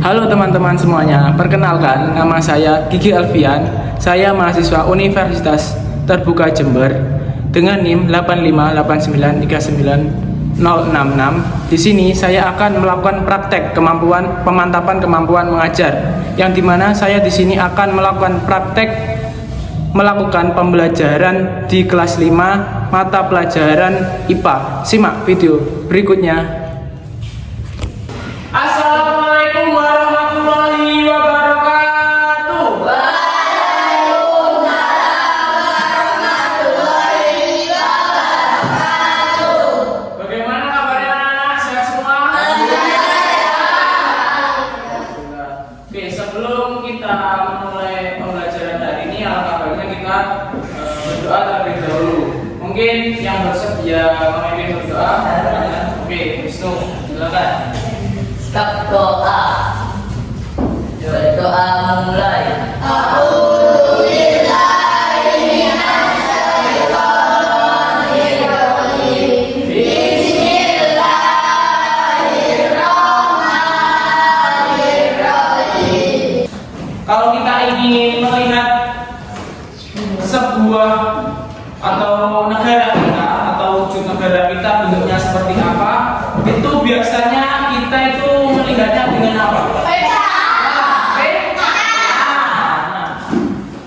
Halo teman-teman semuanya, perkenalkan nama saya Gigi Alfian. Saya mahasiswa Universitas Terbuka Jember dengan NIM 858939066. Di sini saya akan melakukan praktek pemantapan kemampuan mengajar, yang dimana saya di sini akan melakukan pembelajaran di kelas 5 mata pelajaran IPA. Simak video berikutnya. Assalamualaikum warahmatullahi wabarakatuh. Waalaikumsalam warahmatullahi wabarakatuh. Bagaimana kabarnya anak-anak? Sehat semua? Oke, sebelum kita memulai pembelajaran hari ini, alangkah baiknya kita berdoa terlebih dahulu. Mungkin yang bersedia memimpin berdoa? Oke, Wisnu, silakan. Berdoa mulai. Kalau kita ingin melihat sebuah atau negara kita atau wujud negara kita bentuknya seperti apa, itu biasanya kita itu melihatnya dengan apa? Peta.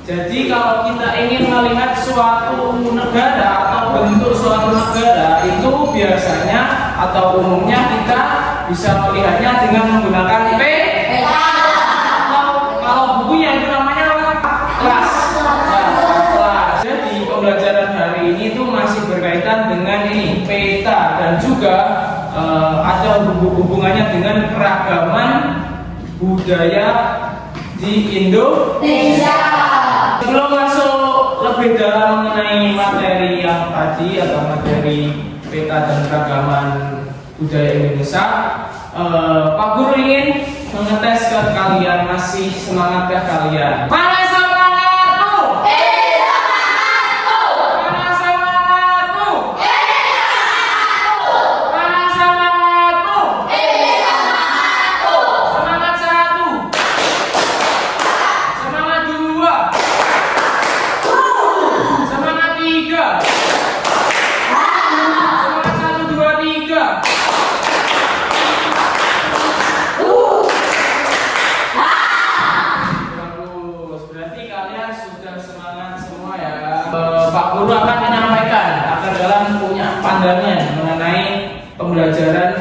Jadi kalau kita ingin melihat suatu negara atau bentuk suatu negara, itu biasanya atau umumnya kita bisa melihatnya dengan menggunakan peta. Kalau bukunya itu namanya apa? Kelas. Jadi pembelajaran hari ini itu masih berkaitan dengan ini peta, dan juga ada hubungannya dengan keragaman budaya di Indonesia. Sebelum masuk lebih dalam mengenai materi yang tadi atau materi peta dan keragaman budaya Indonesia, Pak Guru ingin mengetes ke kalian, masih semangatkah kalian? Mana semangatmu? Mana semangatmu? Mana semangatmu? Semangat satu, semangat dua, semangat tiga, semangat satu, dua, tiga. Bagus, berarti kalian sudah semangat semua ya. Pak Guru akan punya pandangan mengenai pembelajaran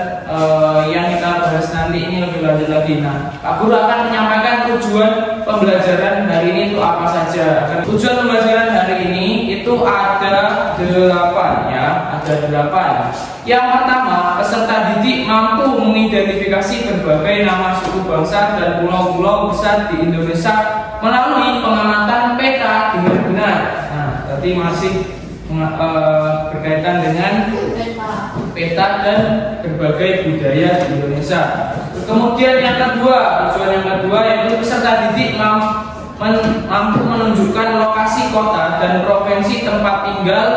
yang kita bahas nanti ini lebih lanjut lagi. Nah, Pak Guru akan menyampaikan tujuan pembelajaran hari ini itu apa saja. Tujuan pembelajaran hari ini itu ada 8 ya, ada 8. Yang pertama, peserta didik mampu mengidentifikasi berbagai nama suku bangsa dan pulau-pulau besar di Indonesia melalui pengamatan peta dengan benar. Nah, berarti masih berkaitan dengan peta dan berbagai budaya di Indonesia. Kemudian yang kedua, tujuan yang kedua yaitu peserta didik mampu menunjukkan lokasi kota dan provinsi tempat tinggal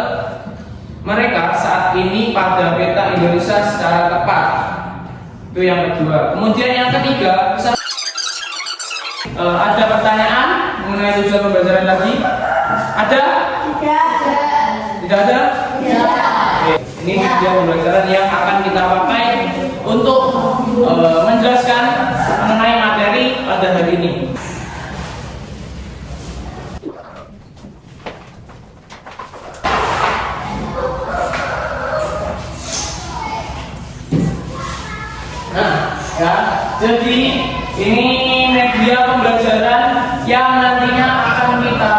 mereka saat ini pada peta Indonesia secara tepat. Itu yang kedua. Kemudian yang ketiga, ada pertanyaan mengenai tujuan pembelajaran tadi? Ada? Tidak ada? Oke, ini tujuan pembelajaran yang akan kita pakai untuk menjelaskan mengenai materi pada hari ini. Nah, ya, jadi ini media pembelajaran yang nantinya akan kita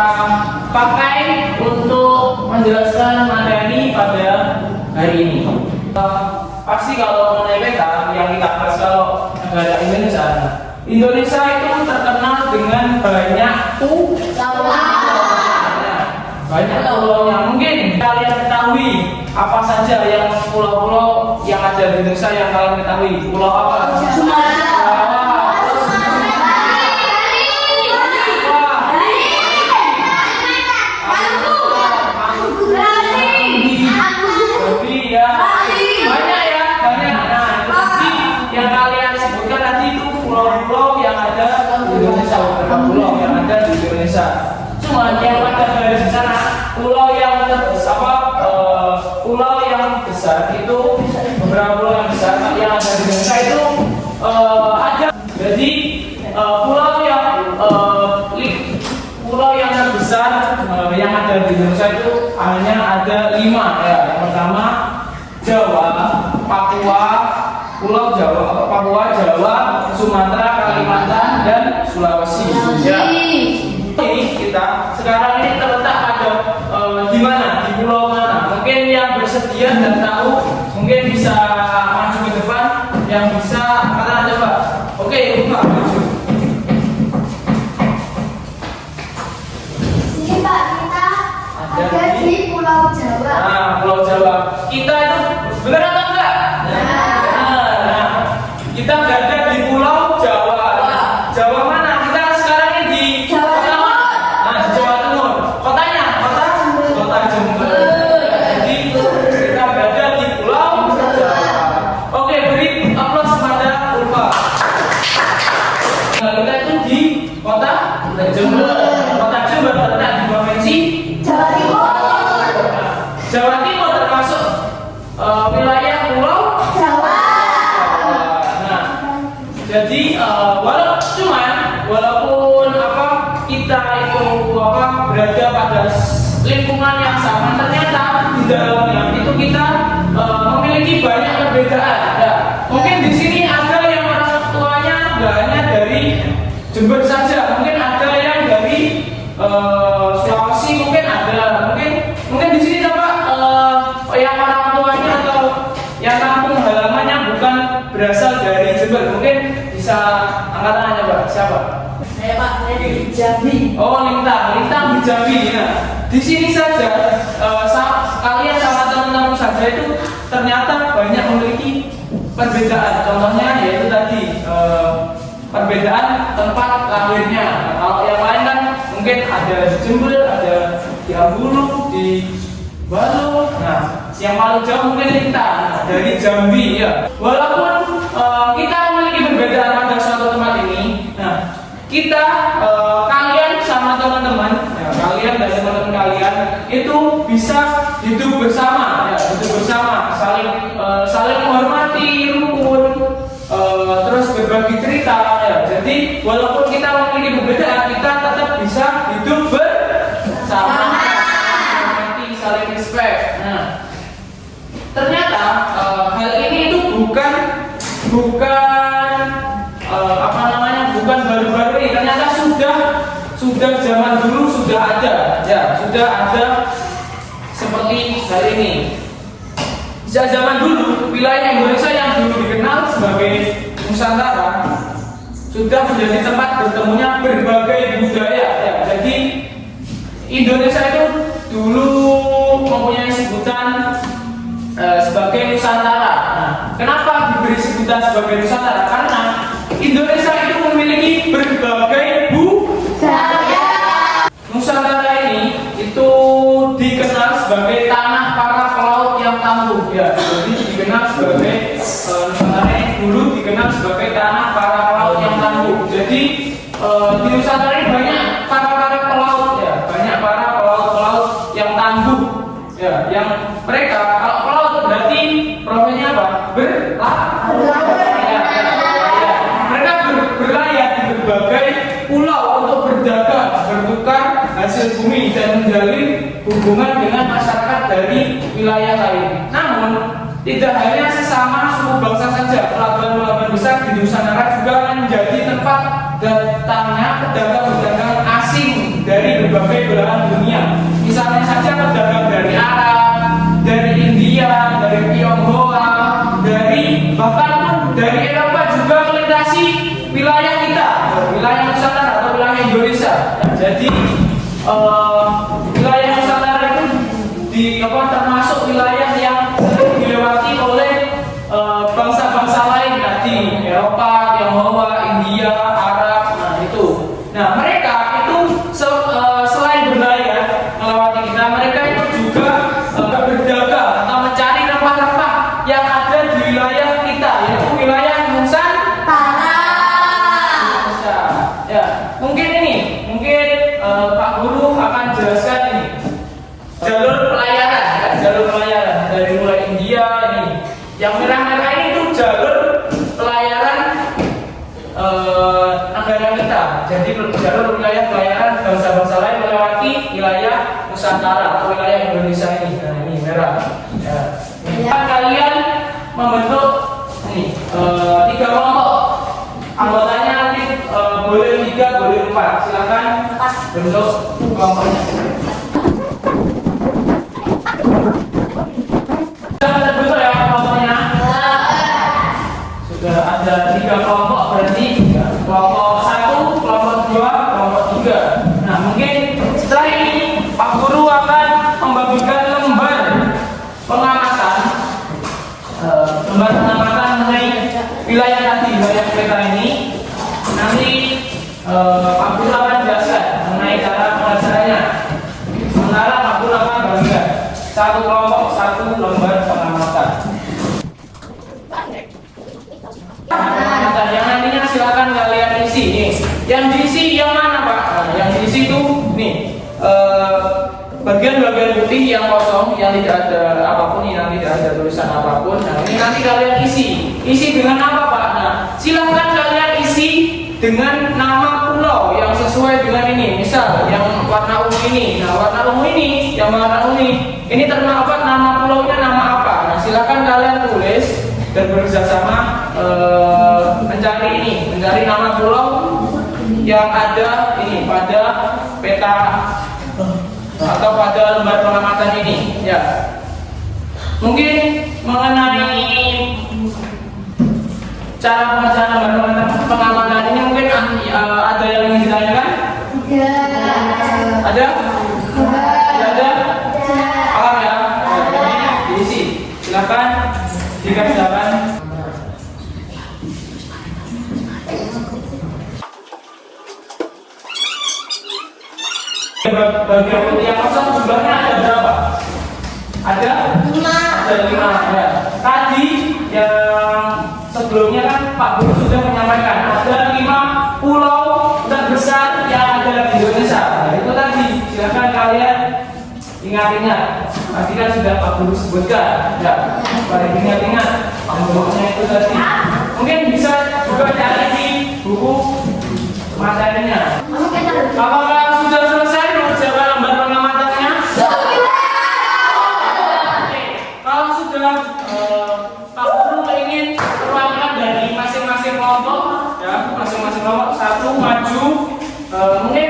pakai untuk menjelaskan materi pada hari ini. Pasti kalau mengenai peta yang kita bahas kalau negara Indonesia, Indonesia itu terkenal dengan banyak banyak pulaunya. Mungkin kalian ketahui apa saja yang pulau-pulau yang ada di Indonesia yang kalian ketahui? Pulau apa? Banyak ya, banyak. Nah, yang kalian sebutkan tadi itu pulau-pulau teman-teman yang ada garis di sana, pulau yang pulau yang besar itu beberapa pulau yang besar yang ada di Indonesia itu ada. Jadi pulau yang terbesar yang ada di Indonesia itu hanya ada 5 ya. Yang pertama Jawa, Papua, Jawa, Sumatera, Kalimantan, dan Sulawesi. Ya. Ini kita sekarang ini terletak pada di mana, di pulau mana? Mungkin yang bersedia dan tahu mungkin bisa maju ke depan, yang bisa kata coba. Oke, buka maju. Sini Pak, kita ada di Pulau Jawa. Nah, Pulau Jawa. Kita itu benar atau enggak? Nah, kita berada di Pulau Jawa. Jawa mana? Kita sekarang ini di Jawa Timur. Nah, di Jawa Timur. Kotanya? Kota Jember. Jadi kita berada di Pulau Jawa. Oke, beri aplaus kepada Ulfa. Nah, kita itu di Kota Jember. Kota Jember terletak di provinsi Jawa Timur. Jawa Timur, termasuk wilayah Pulau Jawa. Nah, jadi walaupun kita itu berada pada lingkungan yang sama, ternyata di dalamnya itu kita memiliki banyak perbedaan. Ya, mungkin di sini ada yang orang tuanya nggak hanya dari Jember saja, mungkin ada yang dari Sulawesi, mungkin ada, mungkin di sini coba yang orang tuanya atau yang kampung halamannya bukan berasal dari Jember, mungkin bisa angkat tangannya Pak. Siapa? Saya Pak, saya di Jambi. Oh, Lintang di Jambi. Nah, di sini saja kalian sama teman-teman saja itu ternyata banyak memiliki perbedaan. Contohnya yaitu tadi perbedaan tempat lahirnya. Nah, kalau yang lain kan mungkin ada di Jember, ada di Ambulu, di Balo. Nah, yang paling jauh mungkin Lintang dari Jambi ya. Walaupun kita memiliki perbedaan pada suatu tempat ini, nah kita kalian sama teman-teman, ya, kalian dan teman-teman kalian itu bisa hidup bersama, ya, saling menghormati, rukun, terus berbagi cerita, ya. Jadi walaupun kita memiliki perbedaan, kita tetap bisa hidup bersama, saling respect. Nah, ternyata hal ini itu bukan baru-baru ini. Ternyata sudah zaman dulu sudah ada, ya, sudah ada seperti hal ini. Sejak zaman dulu, wilayah Indonesia yang dulu dikenal sebagai Nusantara sudah menjadi tempat bertemunya berbagai budaya, ya. Jadi Indonesia itu dulu mempunyai sebutan sebagai Nusantara. Nah, kenapa diberi sebutan sebagai Nusantara? Karena Indonesia itu memiliki berbagai budaya. Nusantara ini itu dikenal sebagai tanah para pelaut yang tangguh, ya. Jadi dikenal sebagai Nusantara ini dulu dikenal sebagai tanah para pelaut yang tangguh. Jadi di Nusantara ini banyak para pelaut, ya, banyak para pelaut yang tangguh, ya, yang mereka kalau pelaut berarti profesinya apa? Mereka berlayar di berbagai pulau untuk berdagang, bertukar hasil bumi dan menjalin hubungan dengan masyarakat dari wilayah lain. Namun tidak hanya sesama suku bangsa saja, pelabuhan-pelabuhan besar di Nusantara juga menjadi tempat datangnya pedagang-pedagang asing dari berbagai belahan dunia. Misalnya saja pedagang dari Arab, dari India, dari Tionghoa, bahkan dari Eropa juga melintasi wilayah kita, wilayah Nusantara atau wilayah Indonesia. Jadi wilayah Nusantara itu termasuk wilayah yang sering dilewati oleh bangsa-bangsa lain tadi, Eropa, Tionghoa, India, Arab. Nah itu. Nah mereka itu selain berlayar melewati kita, mereka itu juga berdagang atau mencari rempah-rempah yang ada di wilayah kita, yaitu wilayah Nusantara. Ya, mungkin Pak Guru akan negara kita. Jadi jalur wilayah pelayaran bangsa-bangsa lain melewati wilayah Nusantara atau wilayah Indonesia ini. Nah, ini merah. Ya. Kalian membentuk ini 3 kelompok. Anggotanya nanti boleh 3, boleh 4. Silakan bentuk kelompoknya. Sudah terbentuk ya kelompoknya. Sudah ada 3 kelompok, berarti kelompok 1, kelompok 2, kelompok 3. Nah, mungkin setelah ini Pak Guru akan membagikan lembar pengamatan mengenai wilayah tadi, wilayah peta ini. Nanti Pak Guru akan jelaskan mengenai cara pengajarannya. Sementara Pak Guru akan bagikan 1 kelompok 1 lembar pengamatan. Yang nantinya silakan kalian isi nih. Yang diisi yang mana Pak? Nah, yang diisi itu nih bagian-bagian putih yang kosong, yang tidak ada apapun, yang tidak ada tulisan apapun. Nah, ini nanti kalian isi. Isi dengan apa Pak? Nah, silakan kalian isi dengan nama pulau yang sesuai dengan ini. Misal yang warna ungu ini. Nah, warna ungu ini, yang warna ungu ini terdapat nama pulaunya nama apa? Nah, silakan kalian tulis dan bekerjasama mencari nama pulau yang ada ini pada peta atau pada lembar pengamatan ini. Ya, mungkin mengenai cara pengerjaan lembar pengamatan ini mungkin ada yang ingin ditanyakan? Ada? Tidak ada? Paham ya? Diisi. Silakan dikerjakan. Bagian putih yang kosong jumlahnya ada berapa? Ada? 5. Ada 5 ya. Tadi yang sebelumnya kan Pak Guru sudah menyampaikan ada 5 pulau terbesar yang ada di Indonesia. Nah, itu tadi silakan kalian ingat-ingat. Tadi kan sudah Pak Guru sebutkan. Ya, mari ingat-ingat. Bentuknya itu tadi. Mungkin bisa juga cari di buku materinya. Apakah sudah selesai mengerjakan lembar pengamatannya? Kalau sudah, Pak Guru ingin perwakilan dari masing-masing kelompok, ya, masing-masing kelompok 1 maju. Mungkin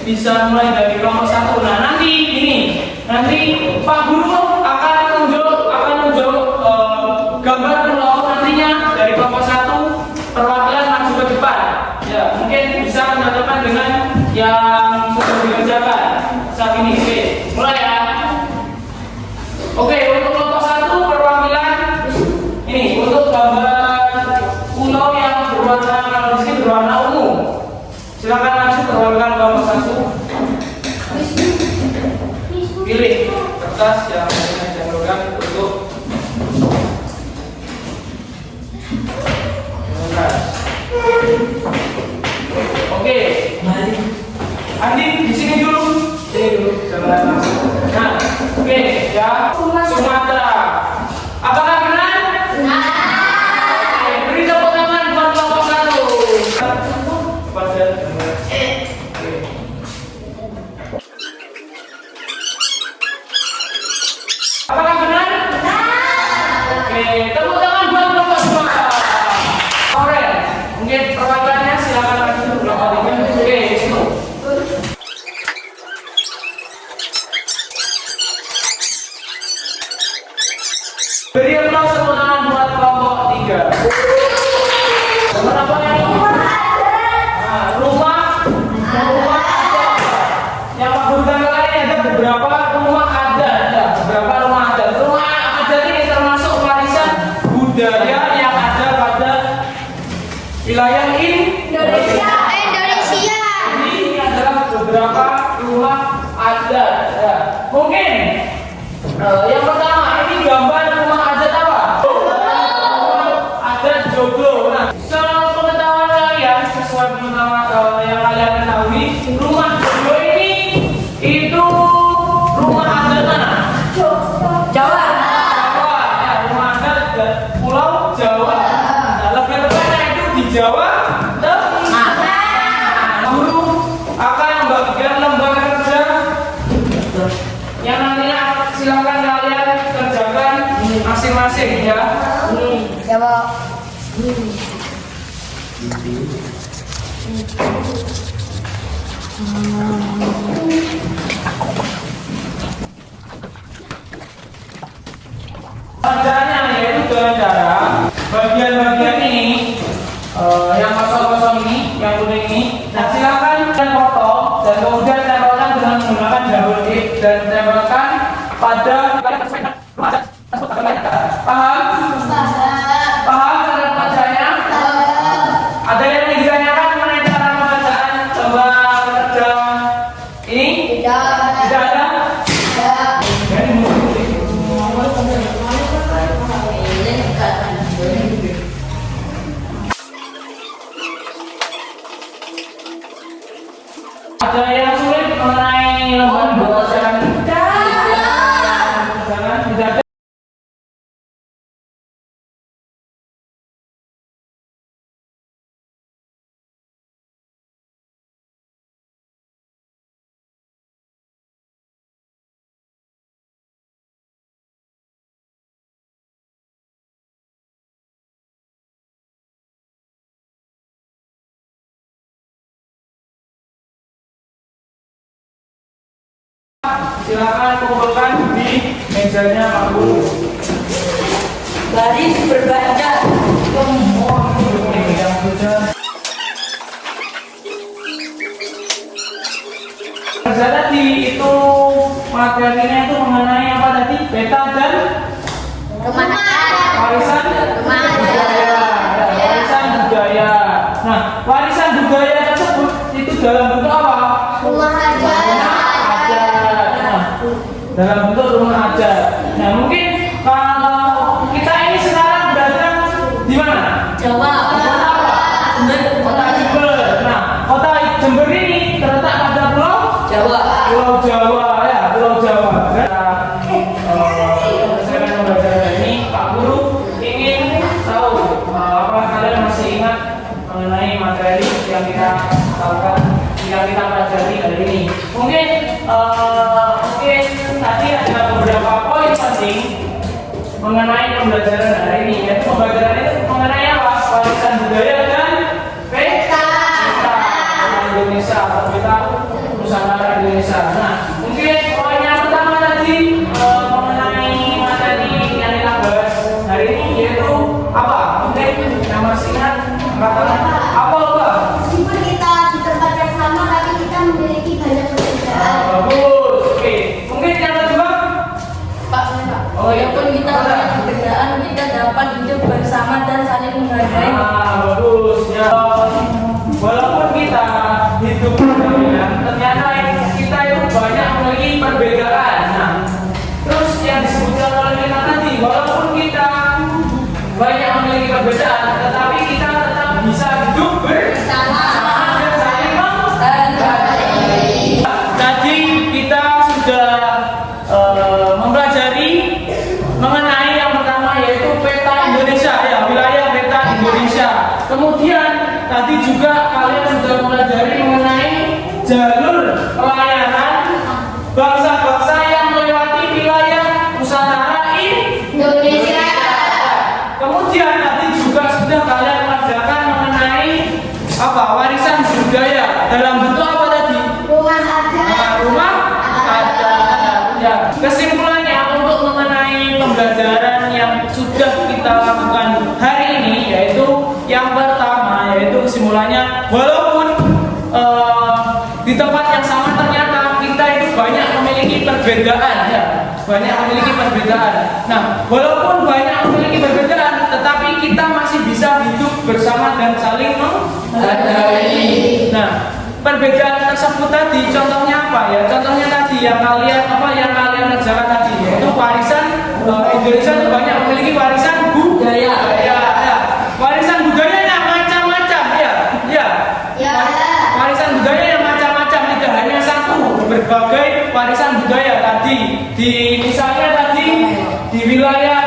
bisa mulai dari kelompok 1. Nah, nanti ini, nanti Pak Guru akan menunjuk gambar pulau nantinya dari kelompok 1 perwakilan maju ke depan. Ya, mungkin bisa menentukan dengan yang sudah dikerjakan saat ini. Oke, mulai ya. Oke, untuk kelompok 1 perwakilan ini untuk gambar pulau yang berwarna, kalau di sini berwarna ungu. Silakan langsung perwakilan kelompok 1. Pilih kertas yang dijanjikan untuk oke, Andi di sini dulu, jangan langsung. Nah, oke, ya, Sumatera. Apakah benar? Benar. Oke, beri tepuk tangan buat kelompok 1. Apakah benar? Benar. Oke, tepuk tangan buat kelompok Sumatera. Oke, mungkin perwakilannya silakan langsung kelompok 3. Oke, situ. Beri aplaus tepuk tangan buat kelompok 3. Kelompok yang ini. Nah, rumah adat. Yang Pak Guru kali ada beberapa rumah adat. Ya, beberapa rumah adat. Rumah adat ini termasuk warisan budaya yang ada pada wilayah Indonesia. Ini adalah beberapa rumah adat. Ya. Mungkin yang pertama ini gambar rumah adat apa? Adat Joglo. Nah, sepengetahuan kalian, sesuai pengetahuan yang kalian ketahui, rumah Joglo ini itu rumah adat mana? Jawa. Ya, rumah adat Pulau Jawa. Nah, lebih tepatnya itu di Jawa. Caranya yaitu dengan cara bagian-bagian ini yang kosong-kosong ini, yang kuning ini. Nah, silakan kalian potong dan kemudian tempelkan dengan menggunakan double tip dan tempelkan pada paham? Paham cara bacanya? Ada yang ingin ditanyakan mengenai cara pembacaan? Coba kerja ini? Tidak ada? Ada yang sulit mengenai lembaran bacaan? Jangan, tidak ada. Silakan kumpulkan di mejanya Pak Guru. Baris berbaca. Kerja tadi itu materinya itu mengenai apa tadi? Beta dan warisan budaya. Warisan budaya. Nah, warisan budaya tersebut itu dalam bentuk apa? Dalam bentuk rumah adat. Nah, mungkin kalau kita ini sekarang berada di mana? Jawa. Kota Jember. Nah, kota Jember ini terletak pada Pulau Jawa. Pulau Jawa ya, Pulau Jawa. Saya akan membaca ini, Pak Guru ingin tahu apa kalian masih ingat mengenai materi yang kita lakukan, yang kita pelajari hari ini. Mungkin tadi ada beberapa poin penting mengenai pembelajaran hari ini. Yaitu pembelajaran itu mengenai apa? Warisan budaya dan peta Indonesia atau peta Nusantara Indonesia. Nah, mungkin poin yang pertama tadi mengenai materi yang kita bahas hari ini yaitu apa? Mungkin yang masih ingat katakan apa? Meskipun kita di tempat yang sama, tapi kita memiliki banyak perbedaan. Bagus. Oke. Mungkin yang kedua, Pak, walaupun kita banyak perbedaan, kita dapat hidup bersama dan saling menghargai. bagus ya. Walaupun kita hidup berbeda, ternyata kita itu banyak memiliki perbedaan. Nah, terus yang disebutkan oleh kita tadi, walaupun kita banyak memiliki perbedaan, tetapi kita tetap bisa hidup bersama dan saling menghargai. Tadi kita sudah mempelajari mengenai yang pertama yaitu peta Indonesia ya, wilayah peta Indonesia. Kemudian tadi juga kalian sudah mempelajari mengenai jalur pelayaran bangsa-bangsa yang melewati wilayah Nusantara Indonesia. Kemudian tadi juga sudah kalian pelajarkan mengenai apa? Warisan budaya dalam bentuk apa tadi? Rumah adat. Rumah adat. Ya, kesimpulannya untuk mengenai pembelajaran yang sudah kita lakukan hari ini yaitu yang pertama yaitu kesimpulannya walaupun di tempat yang sama ternyata kita itu banyak memiliki perbedaan ya, banyak memiliki perbedaan. Nah, walaupun banyak memiliki perbedaan tetapi kita masih bisa hidup bersama dan saling menghargai. Nah, perbedaan tersebut tadi contohnya apa ya? Contohnya tadi yang kalian kerjakan tadi yaitu warisan Indonesia itu banyak memiliki warisan budaya. Ya. Warisan budayanya macam-macam ya. Warisan budaya yang macam-macam, tidak hanya satu. Berbagai warisan budaya tadi misalnya tadi di wilayah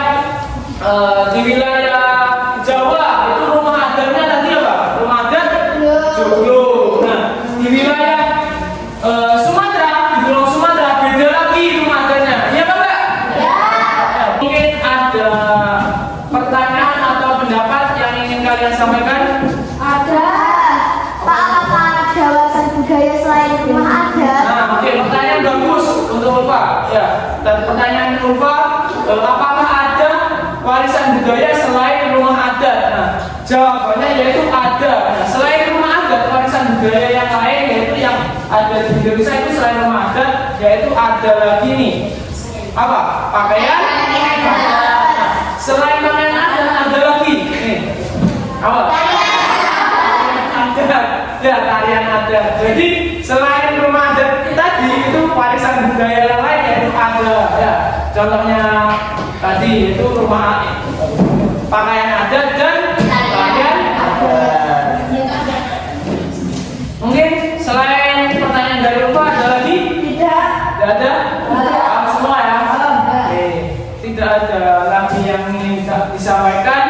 Jawa itu rumah adatnya tadi apa? Rumah adat Joglo. Nah, di wilayah Sumatera, di Pulau Sumatera beda lagi rumah adatnya. Iya kan, Mbak? Ya. Mungkin ada pertanyaan atau pendapat yang ingin kalian sampaikan? Ada. Pak, apakah ada warisan budaya selain rumah adat? Nah, jawabannya yaitu ada. Nah, selain rumah adat, warisan budaya yang lain yaitu yang ada di Indonesia itu selain rumah adat, yaitu ada lagi nih. Apa? Pakaian? Nah, selain pakaian ada lagi. Nih. Apa? Ya, tarian adat. Jadi selain rumah adat tadi itu warisan budaya yang lain yaitu ada. Ya, contohnya tadi itu rumah pakaian adat dan tarian adat. Mungkin selain pertanyaan dari Rupa ada lagi? Tidak. Tidak ada? Paham semua ya? Oke. Tidak ada lagi yang ingin disampaikan.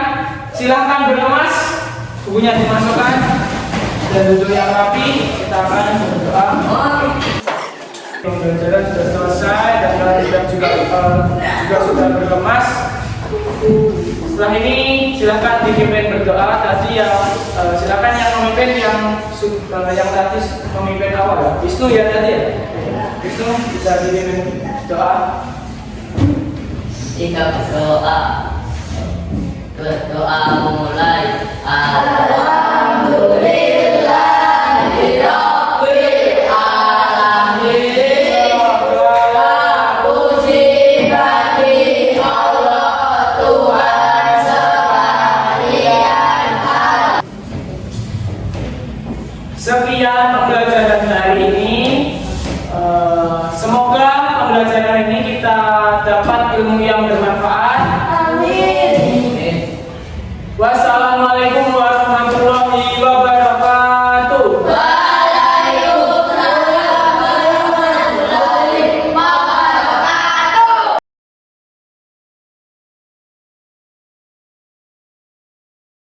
Silahkan berkemas, bukunya dimasukkan dan duduk yang rapi. Kita akan berdoa. Pembelajaran sudah selesai dan kalian juga sudah berkemas. Setelah ini silakan dipimpin berdoa. Tadi yang silakan yang memimpin yang tadi memimpin awal ya. Wisnu ya tadi ya. Wisnu bisa dipimpin doa. Jika berdoa mulai. Sekian pembelajaran hari ini. Semoga pembelajaran ini kita dapat ilmu yang bermanfaat.